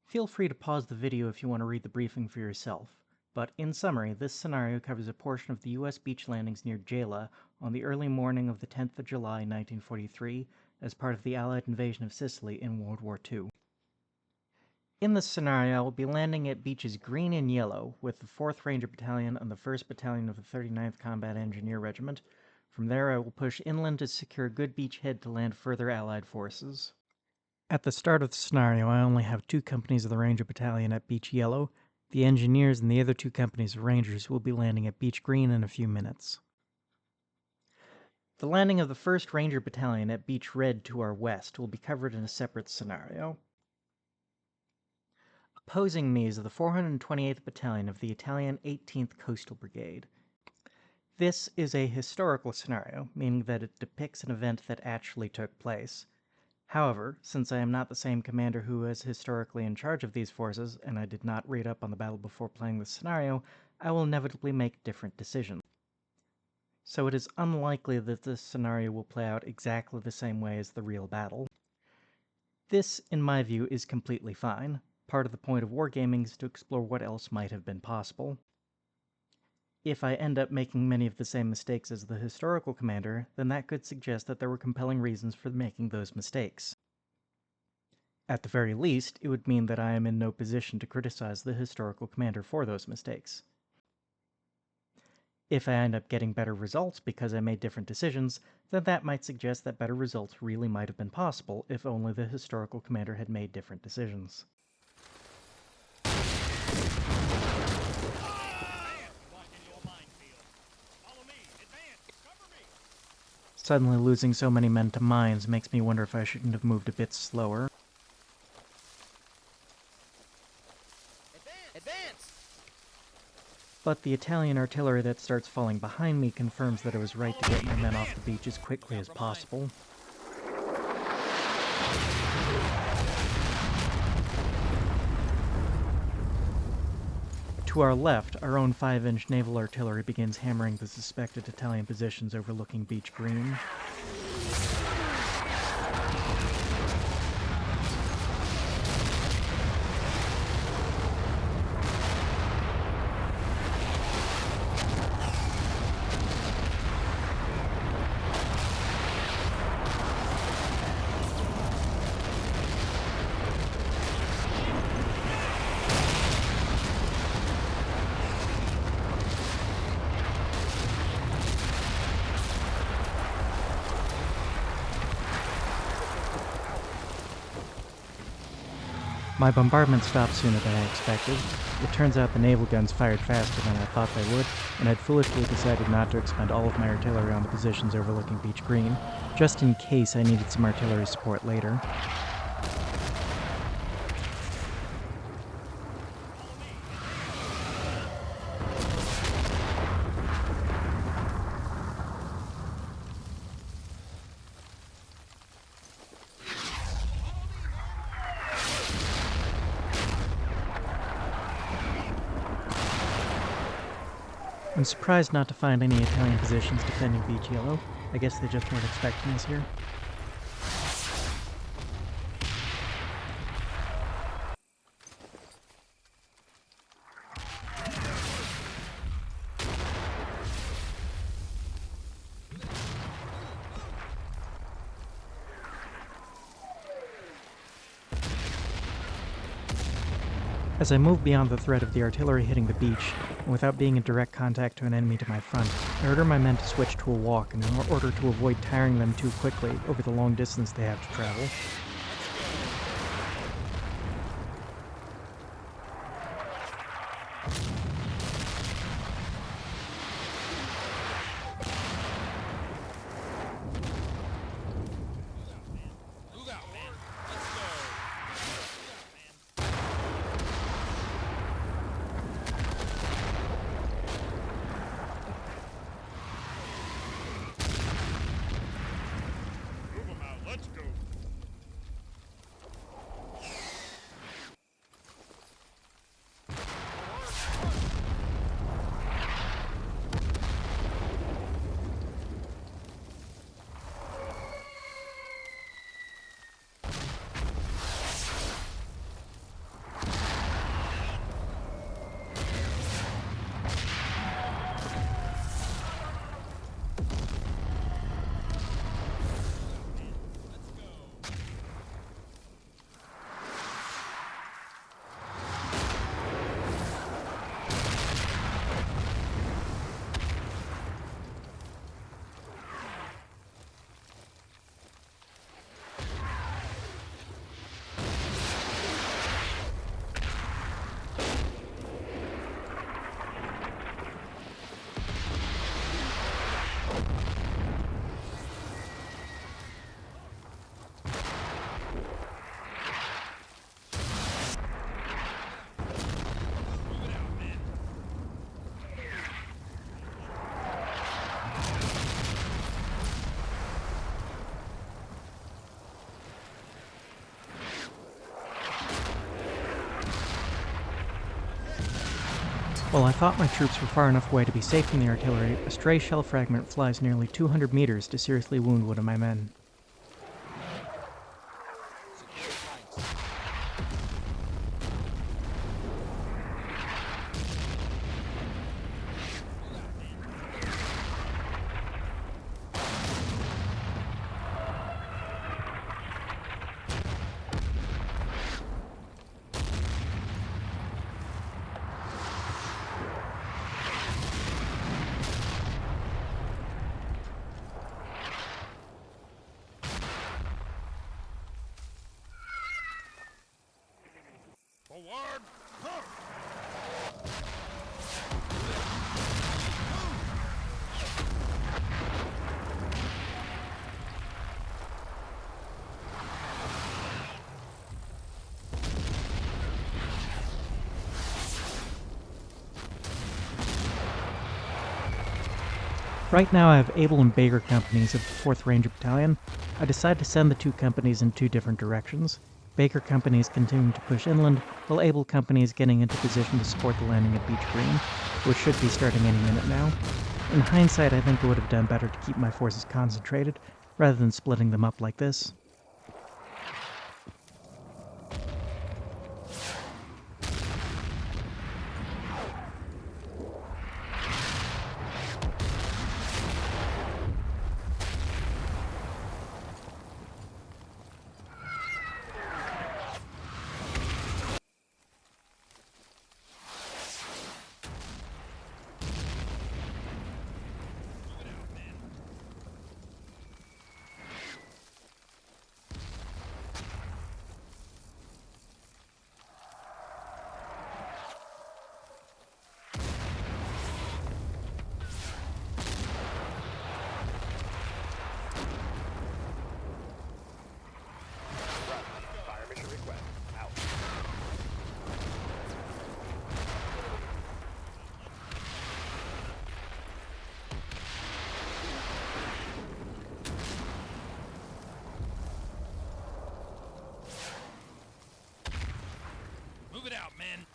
Feel free to pause the video if you want to read the briefing for yourself, but in summary, this scenario covers a portion of the U.S. beach landings near Gela on the early morning of the 10th of July 1943 as part of the Allied invasion of Sicily in World War II. In this scenario, I will be landing at beaches green and yellow with the 4th Ranger Battalion and the 1st Battalion of the 39th Combat Engineer Regiment. From there, I will push inland to secure a good beachhead to land further Allied forces. At the start of the scenario, I only have 2 companies of the Ranger Battalion at Beach Yellow. The engineers and the other 2 companies of Rangers will be landing at Beach Green in a few minutes. The landing of the 1st Ranger Battalion at Beach Red to our west will be covered in a separate scenario. Opposing me is the 428th Battalion of the Italian 18th Coastal Brigade. This is a historical scenario, meaning that it depicts an event that actually took place. However, since I am not the same commander who was historically in charge of these forces, and I did not read up on the battle before playing this scenario, I will inevitably make different decisions. So it is unlikely that this scenario will play out exactly the same way as the real battle. This, in my view, is completely fine. Part of the point of wargaming is to explore what else might have been possible. If I end up making many of the same mistakes as the historical commander, then that could suggest that there were compelling reasons for making those mistakes. At the very least, it would mean that I am in no position to criticize the historical commander for those mistakes. If I end up getting better results because I made different decisions, then that might suggest that better results really might have been possible if only the historical commander had made different decisions. Suddenly losing so many men to mines makes me wonder if I shouldn't have moved a bit slower. Advance! But the Italian artillery that starts falling behind me confirms that I was right to get my men off the beach as quickly as possible. To our left, our own 5-inch naval artillery begins hammering the suspected Italian positions overlooking Beach Green. My bombardment stopped sooner than I expected. It turns out the naval guns fired faster than I thought they would, and I'd foolishly decided not to expend all of my artillery on the positions overlooking Beach Green, just in case I needed some artillery support later. I'm surprised not to find any Italian positions defending Beach Yellow. I guess they just weren't expecting us here. As I moved beyond the threat of the artillery hitting the beach, and without being in direct contact to an enemy to my front, I ordered my men to switch to a walk in order to avoid tiring them too quickly over the long distance they have to travel. While I thought my troops were far enough away to be safe from the artillery, a stray shell fragment flies nearly 200 meters to seriously wound one of my men. Forward! Right now I have Able and Baker companies of the 4th Ranger Battalion. I decided to send the two companies in two different directions. Baker company is continuing to push inland, while Able company is getting into position to support the landing at Beach Green, which should be starting any minute now. In hindsight, I think I would have done better to keep my forces concentrated, rather than splitting them up like this. Move it out, men!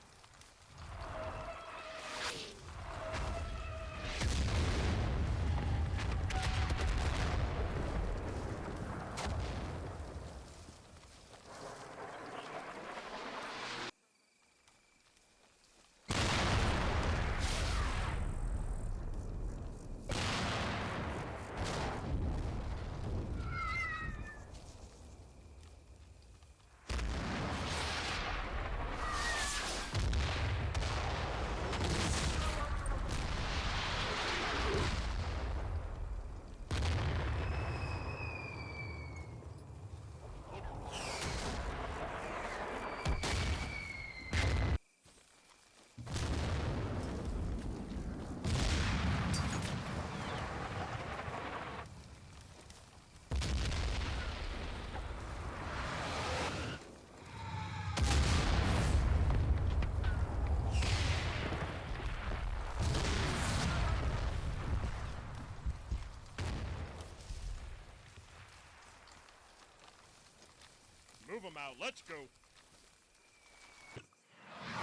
Move them out, let's go!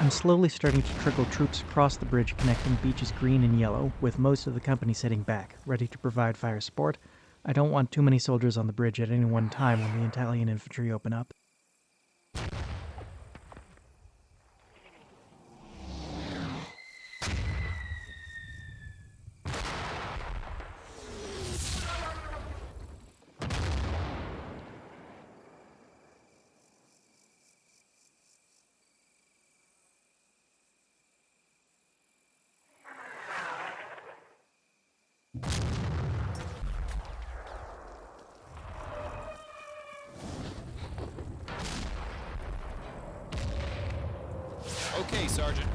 I'm slowly starting to trickle troops across the bridge connecting beaches green and yellow, with most of the company sitting back, ready to provide fire support. I don't want too many soldiers on the bridge at any one time when the Italian infantry open up. Okay, Sergeant.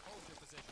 Hold your position.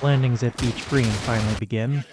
Landings at Beach Green finally begin.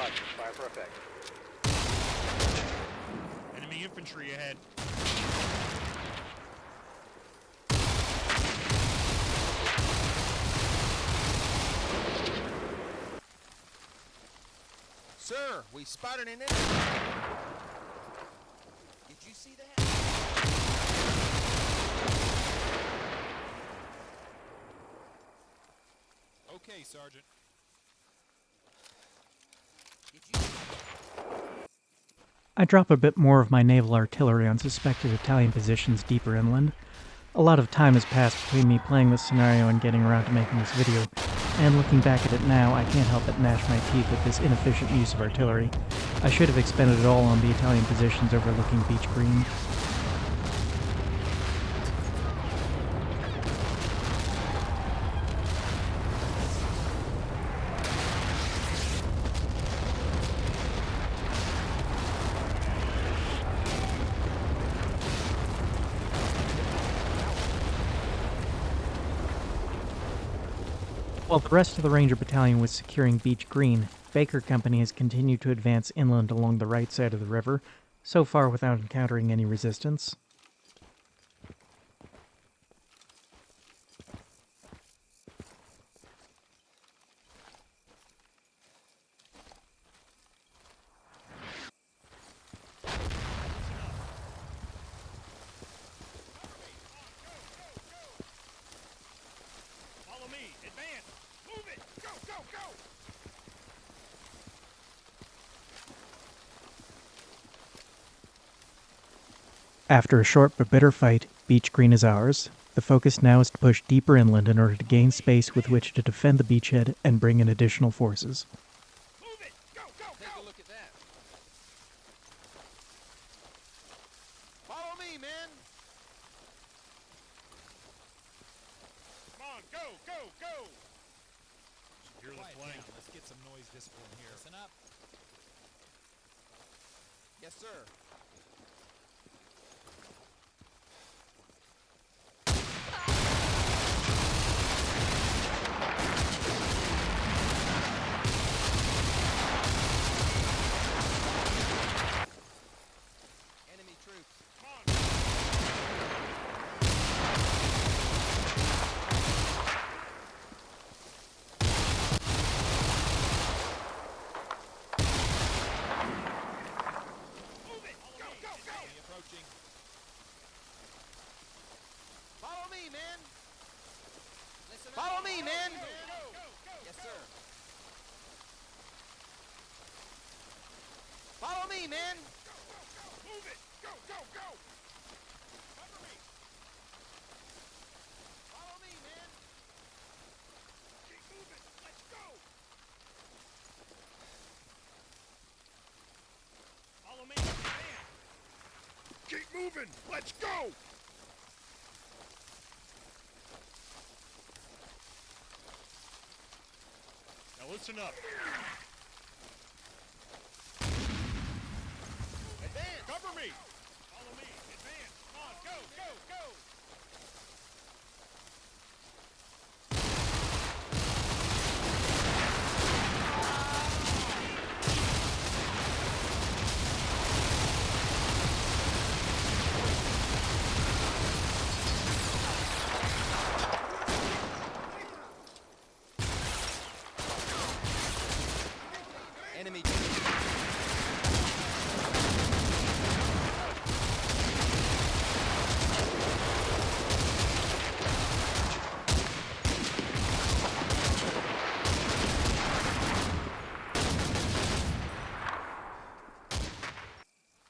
Roger. Fire for effect. Enemy infantry ahead. Sir, we spotted an enemy. Did you see that? Okay, Sergeant. Did you? I drop a bit more of my naval artillery on suspected Italian positions deeper inland. A lot of time has passed between me playing this scenario and getting around to making this video, and looking back at it now, I can't help but gnash my teeth at this inefficient use of artillery. I should have expended it all on the Italian positions overlooking Beach Green. While the rest of the Ranger Battalion was securing Beach Green, Baker Company has continued to advance inland along the right side of the river, so far without encountering any resistance. Follow me. Advance. Move it. Go, go, go. After a short but bitter fight, Beach Green is ours. The focus now is to push deeper inland in order to gain space with which to defend the beachhead and bring in additional forces. Move it. Go, go, Take a go. look at that. Follow me, men. Come on. Go, go, go. Secure the Quiet flank. down. Let's get some noise discipline here. Listen up. Yes, sir. Enemy troops. Come on. Move it. Go, go, go. Enemy approaching. Follow me, men. Listen Follow up. me, men. Go, go, go. Yes, sir. Follow me, men. Move it. Go, go, go. Cover me. Follow me, men. Keep moving. Let's go. Follow me. Advance. Keep moving. Let's go. Now listen up. Advance. Cover me. Follow me. Advance. Come on. Go, go, go. Enemy troops.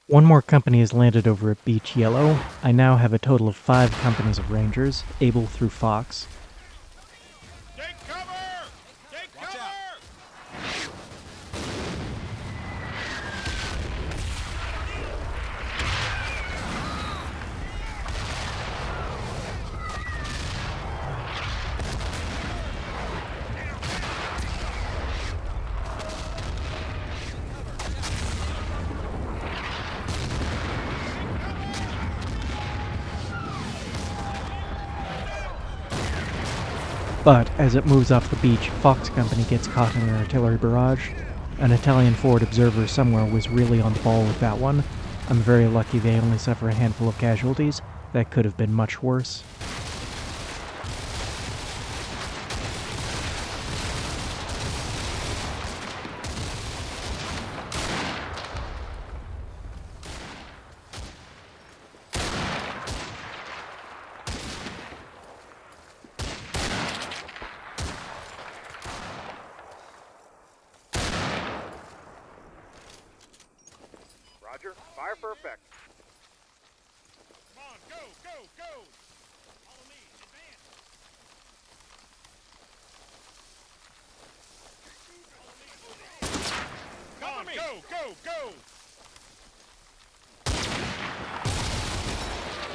One more company has landed over at Beach Yellow. I now have a total of 5 companies of Rangers, able through Fox. Take cover. Take Watch cover. out. But as it moves off the beach, Fox Company gets caught in an artillery barrage. An Italian forward observer somewhere was really on the ball with that one. I'm very lucky they only suffer a handful of casualties. That could have been much worse. Roger. Fire for effect. Come on, go, go, go! Follow me. Advance. Come on, go, go, go!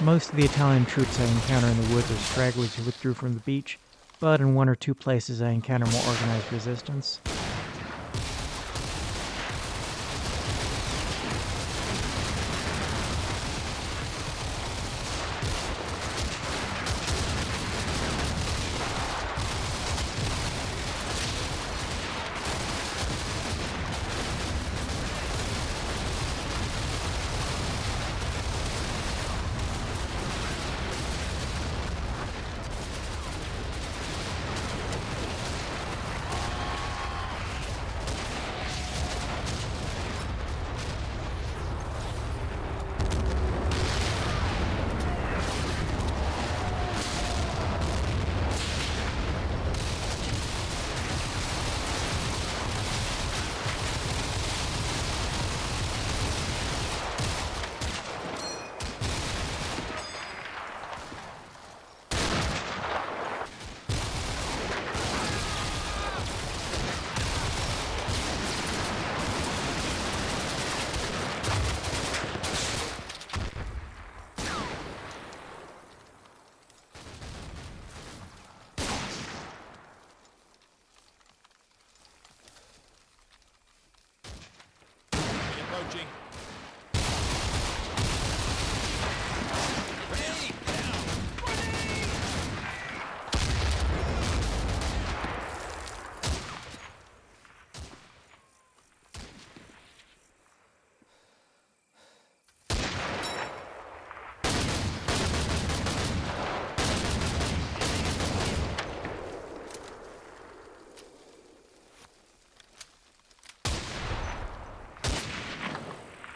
Most of the Italian troops I encounter in the woods are stragglers who withdrew from the beach, but in one or two places I encounter more organized resistance. Approaching. Grenade! Down!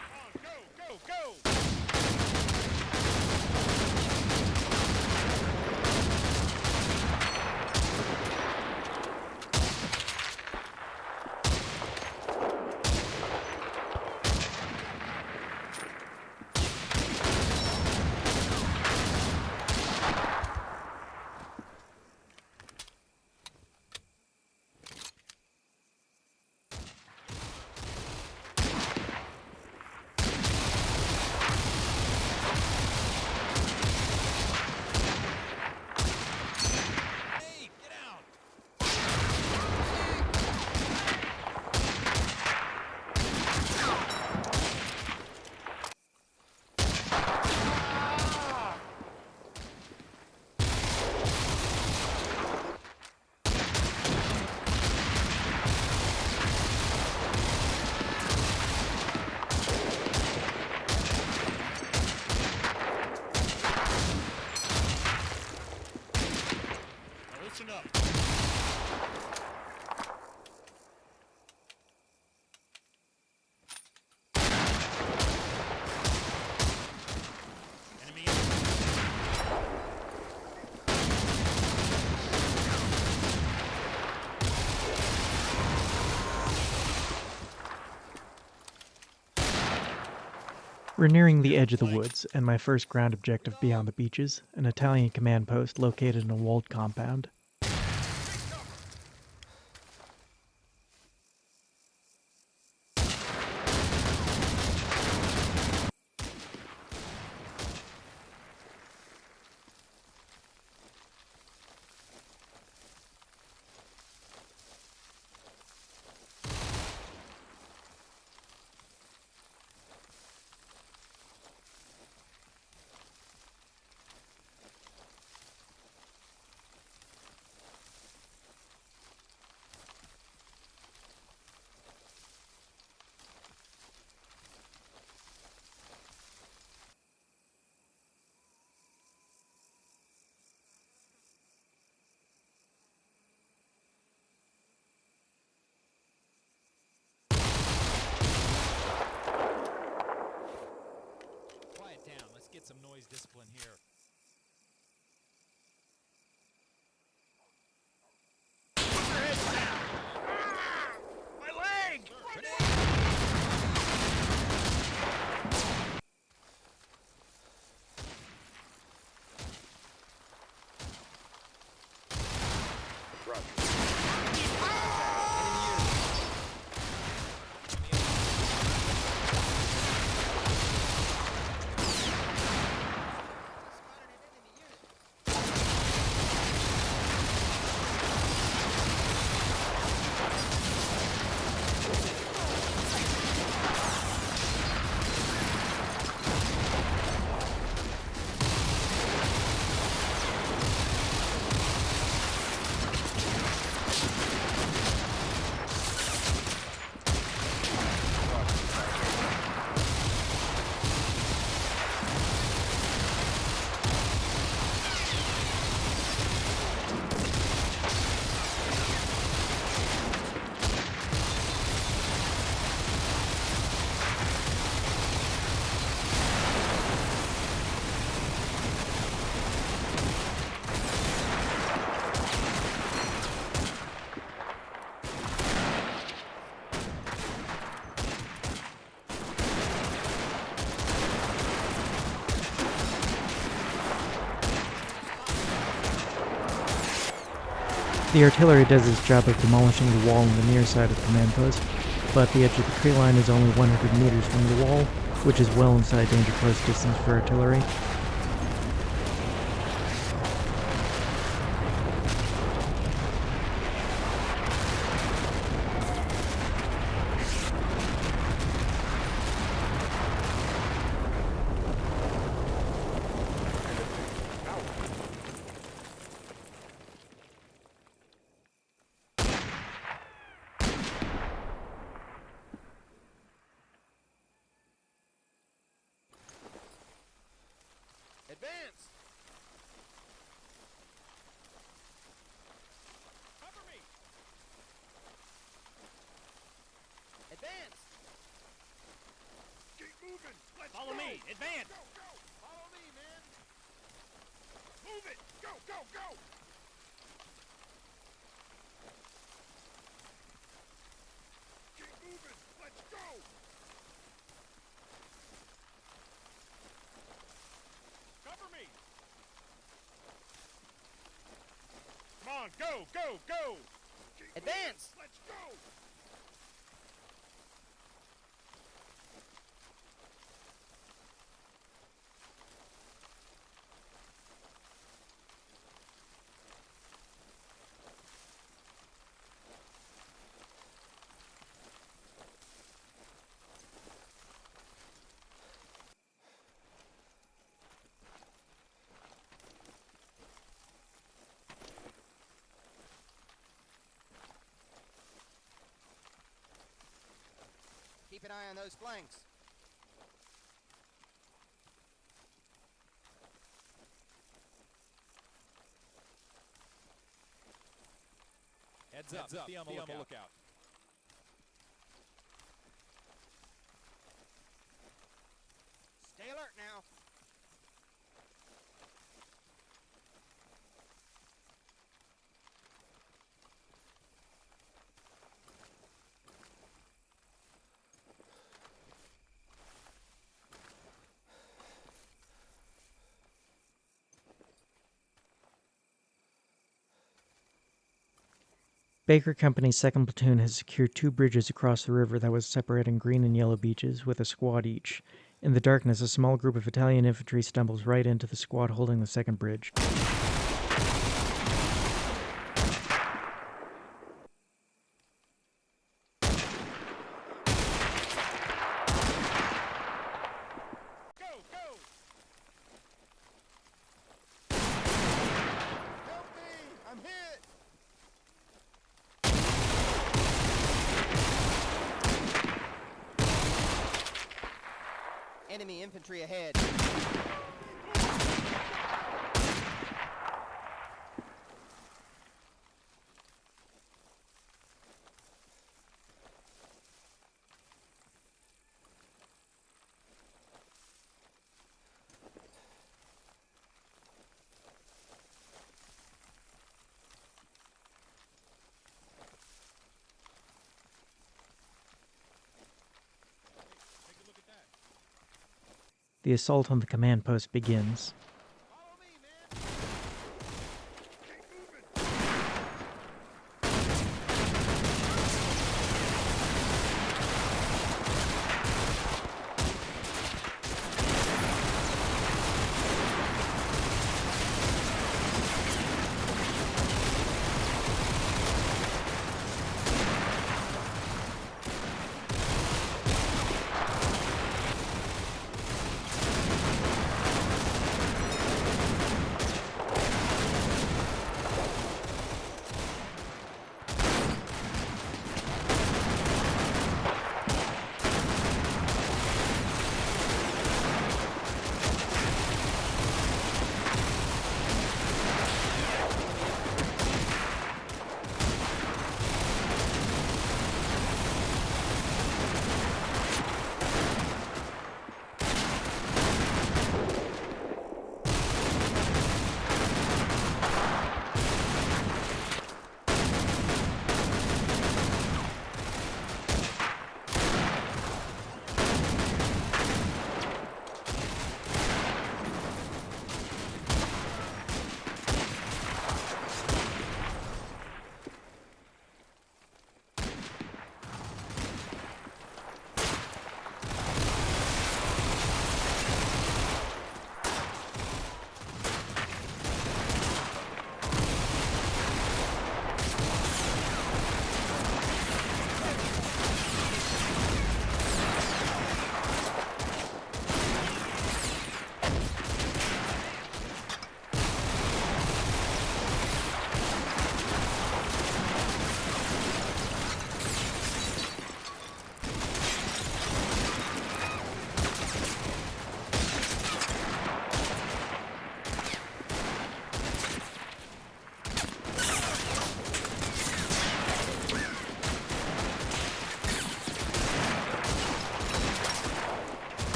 Come on, go, go, go! Hey, get out! Now listen up. Enemy in. We're nearing the edge of the woods, and my first ground objective beyond the beaches, an Italian command post located in a walled compound. The artillery does its job of demolishing the wall on the near side of the command post, but the edge of the tree line is only 100 meters from the wall, which is well inside danger close distance for artillery. Advance! Cover me! Advance! Keep moving! Let's Follow go! me! Advance! Go, go! Follow me, man! Move it! Go, go, go! Keep moving! Let's go! Cover me! Come on, go, go, go! Keep Advance! moving. Let's go! Keep an eye on those flanks. Heads up. Be on the lookout. Stay alert now. Baker Company's 2nd Platoon has secured 2 bridges across the river that was separating green and yellow beaches, with a squad each. In the darkness, a small group of Italian infantry stumbles right into the squad holding the 2nd bridge. Go, go! Help me! I'm hit! Enemy infantry ahead. Take a look at that. The assault on the command post begins. Follow me, man! Keep moving!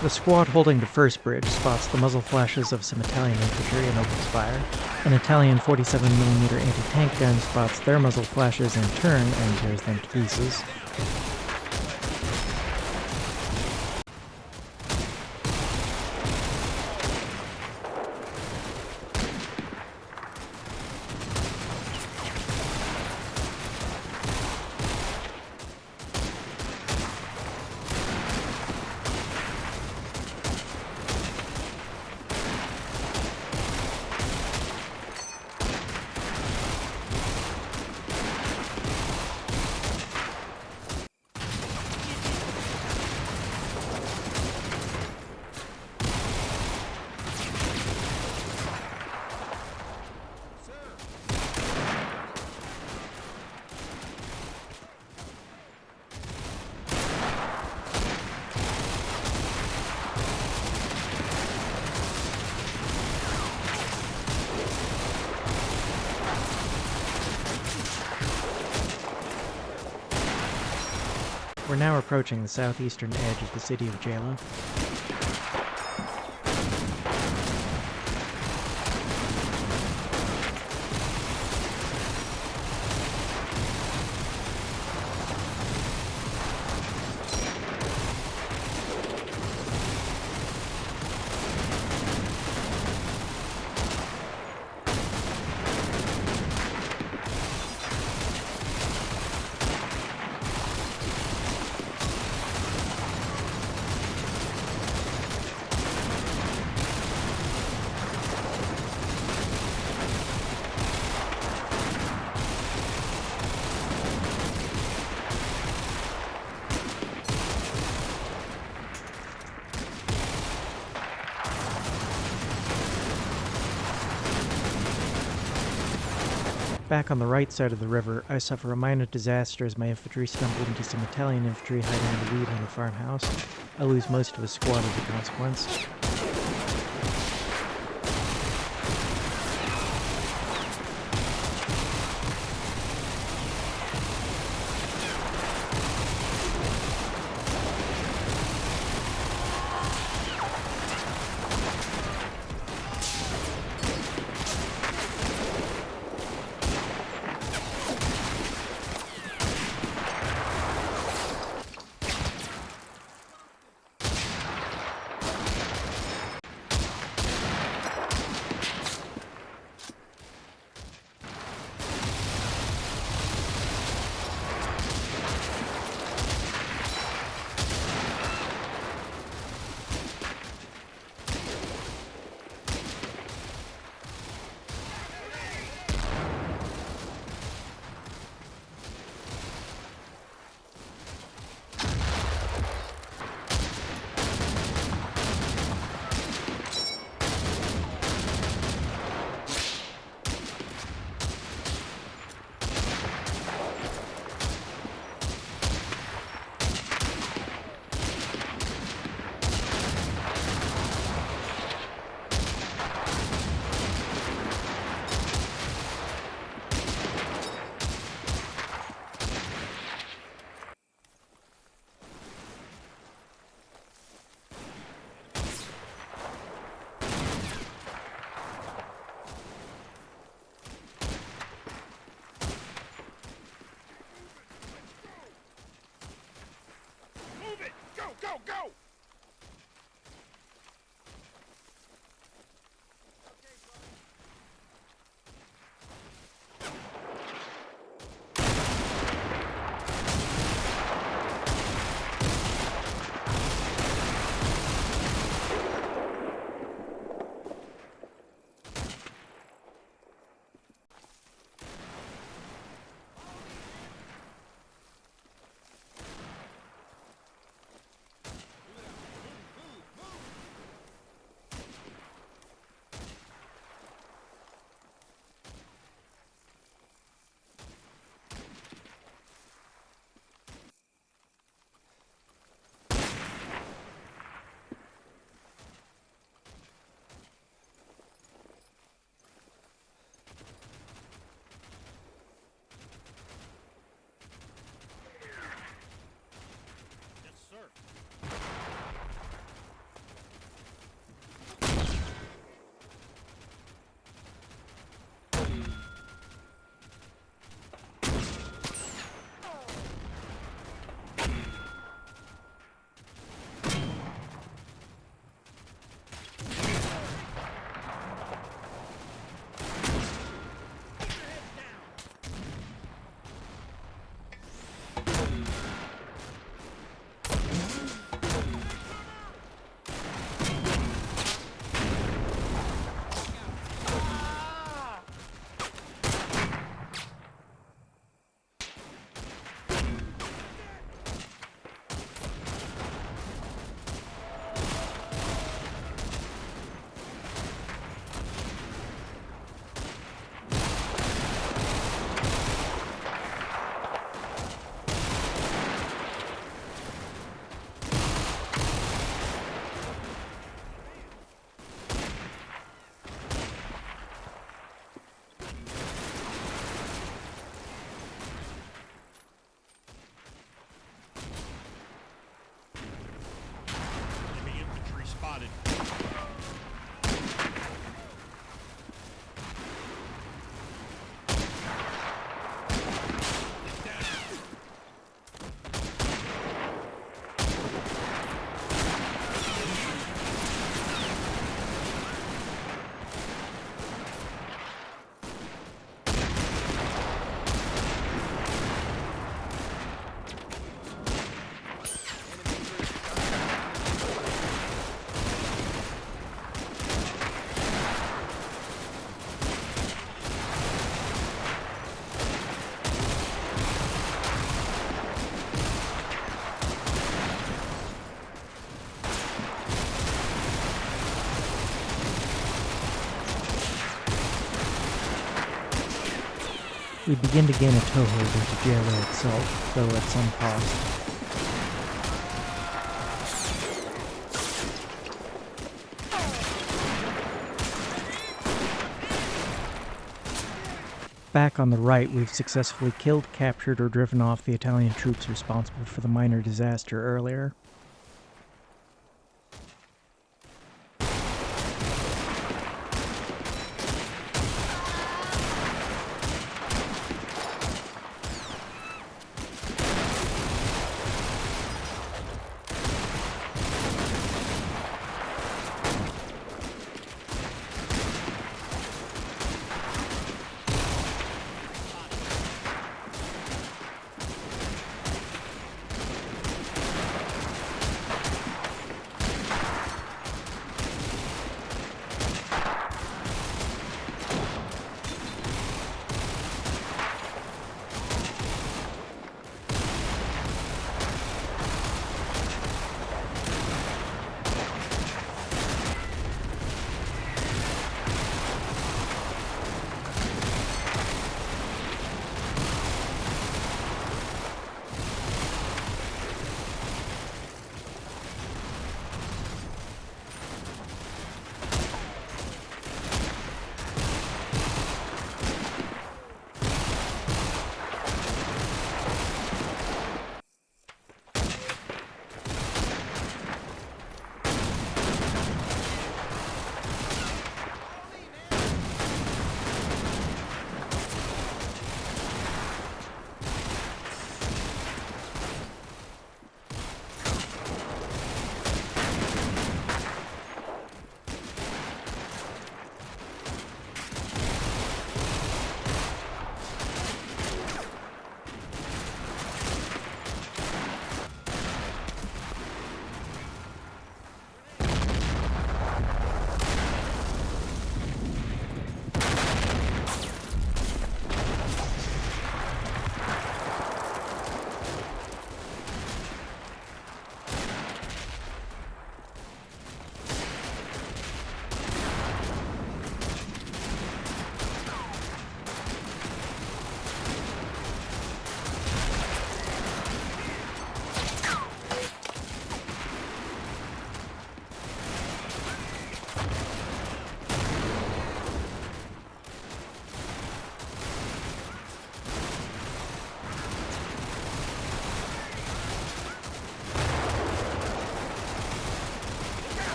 The squad holding the first bridge spots the muzzle flashes of some Italian infantry and opens fire. An Italian 47mm anti-tank gun spots their muzzle flashes in turn and tears them to pieces. We're now approaching the southeastern edge of the city of Gela. Back on the right side of the river, I suffer a minor disaster as my infantry stumble into some Italian infantry hiding in the weed in a farmhouse. I lose most of a squad as a consequence. We begin to gain a toehold into Gela itself, though at some cost. Back on the right, we've successfully killed, captured, or driven off the Italian troops responsible for the minor disaster earlier.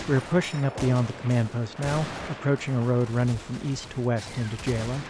We're pushing up beyond the command post now, approaching a road running from east to west into Gela.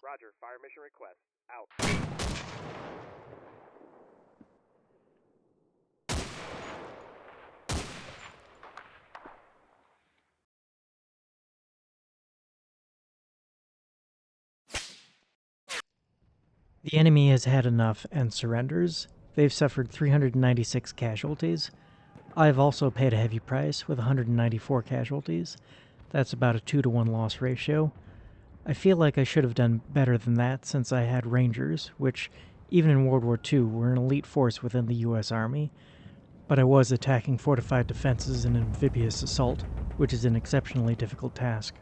Roger, fire mission request. Out. The enemy has had enough and surrenders. They've suffered 396 casualties. I've also paid a heavy price with 194 casualties. That's about a 2-to-1 loss ratio. I feel like I should have done better than that since I had Rangers, which, even in World War II, were an elite force within the US Army. But I was attacking fortified defenses in amphibious assault, which is an exceptionally difficult task.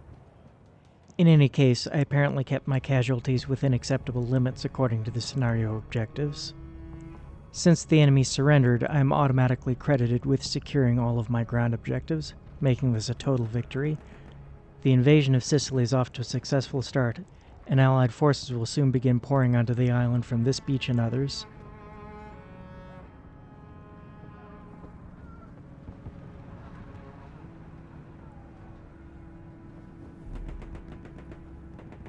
In any case, I apparently kept my casualties within acceptable limits according to the scenario objectives. Since the enemy surrendered, I am automatically credited with securing all of my ground objectives, making this a total victory. The invasion of Sicily is off to a successful start, and Allied forces will soon begin pouring onto the island from this beach and others.